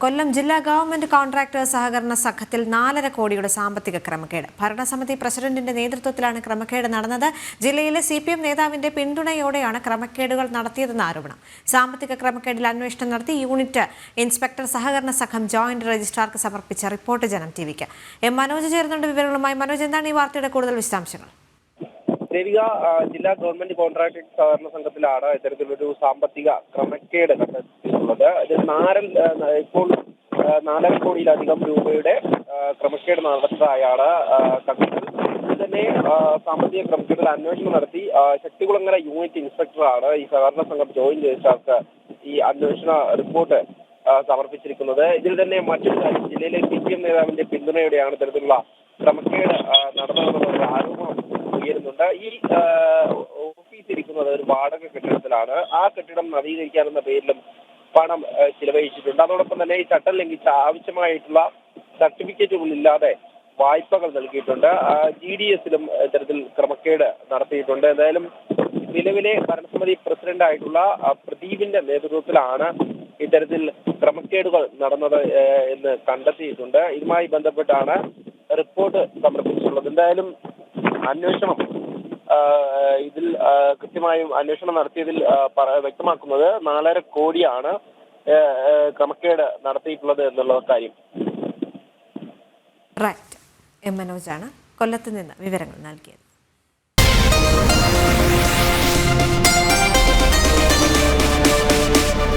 കൊല്ലം ജില്ലാ government contractors സഹകരണ സംഘത്തിൽ 4.5 കോടിയുടെ സാമ്പത്തിക ക്രമക്കേട്. ഭരണസമിതി പ്രസിഡന്റിന്റെ നേതൃത്വത്തിലാണ് ക്രമക്കേട് നടന്നത്. ജില്ലയിലെ CPM നേതാവിന്റെ പിന്തുണയോടെയാണ് ക്രമക്കേടുകൾ നടത്തിയതെന്ന് ആരോപണം. സാമ്പത്തിക ക്രമക്കേടിൽ അന്വേഷണം നടത്തി യൂണിറ്റ് ഇൻസ്പെക്ടർ സഹകരണ സംഘം ജോയിന്റ് രജിസ്ട്രാർക്ക് സമർപ്പിച്ച റിപ്പോർട്ട് ജനം ടിവിക്ക്. മനോജ് ചേരുന്നുണ്ട് വിവരങ്ങളുമായി. മനോജ്, എന്താണ് ഈ വാർത്തയുടെ കൂടുതൽ വിശദാംശങ്ങൾ? ദേവിക, ജില്ലാ ഗവൺമെന്റ് കോൺട്രാക്ടേഴ്സ് സഹകരണ സംഘത്തിലാണ് ഇത്തരത്തിലൊരു സാമ്പത്തിക ക്രമക്കേട് കണ്ടെത്തിയിട്ടുള്ളത്. ഇതിൽ ഇപ്പോൾ 4.5 കോടിയിലധികം രൂപയുടെ ക്രമക്കേട് നടന്നതായാണ് കണ്ടെത്തൽ. ഇത് തന്നെ സാമ്പത്തിക ക്രമക്കേടിൽ അന്വേഷണം നടത്തി ശക്തികുളങ്ങര യൂണിറ്റ് ഇൻസ്പെക്ടറാണ് ഈ സഹകരണ സംഘം ജോയിന്റ് രജിസ്ട്രാർക്ക് ഈ അന്വേഷണ റിപ്പോർട്ട് സമർപ്പിച്ചിരിക്കുന്നത്. ഇതിൽ തന്നെ മറ്റൊരു കാര്യം, ജില്ലയിലെ CPM നേതാവിന്റെ പിന്തുണയോടെയാണ് ഇത്തരത്തിലുള്ള ക്രമക്കേട് നടന്നതെന്നുള്ള ആരോപണം ഉയരുന്നുണ്ട്. ഈ ഓഫീസ് ഇരിക്കുന്നത് ഒരു വാടക കെട്ടിടത്തിലാണ്. ആ കെട്ടിടം നവീകരിക്കാനെന്ന പേരിലും പണം ചിലവഴിച്ചിട്ടുണ്ട്. അതോടൊപ്പം തന്നെ ഈ ചട്ടം ലംഘിച്ച ആവശ്യമായിട്ടുള്ള സർട്ടിഫിക്കറ്റുകളില്ലാതെ വായ്പകൾ നൽകിയിട്ടുണ്ട്. GDSലും ഇത്തരത്തിൽ ക്രമക്കേട് നടത്തിയിട്ടുണ്ട്. എന്തായാലും നിലവിലെ ഭരണസമിതി പ്രസിഡന്റ് ആയിട്ടുള്ള പ്രദീപിന്റെ നേതൃത്വത്തിലാണ് ഇത്തരത്തിൽ ക്രമക്കേടുകൾ നടന്നത് എന്ന് കണ്ടെത്തിയിട്ടുണ്ട്. ഇതുമായി ബന്ധപ്പെട്ടാണ് റിപ്പോർട്ട് സമർപ്പിച്ചിട്ടുള്ളത്. എന്തായാലും അന്വേഷണം ഇതിൽ കൃത്യമായും അന്വേഷണം നടത്തിയതിൽ വ്യക്തമാക്കുന്നത് 4.5 കോടിയാണ് ക്രമക്കേട് നടത്തിയിട്ടുള്ളത് എന്നുള്ള കാര്യം. മനോജാണ് കൊല്ലത്ത് നിന്ന് വിവരങ്ങൾ നൽകിയത്.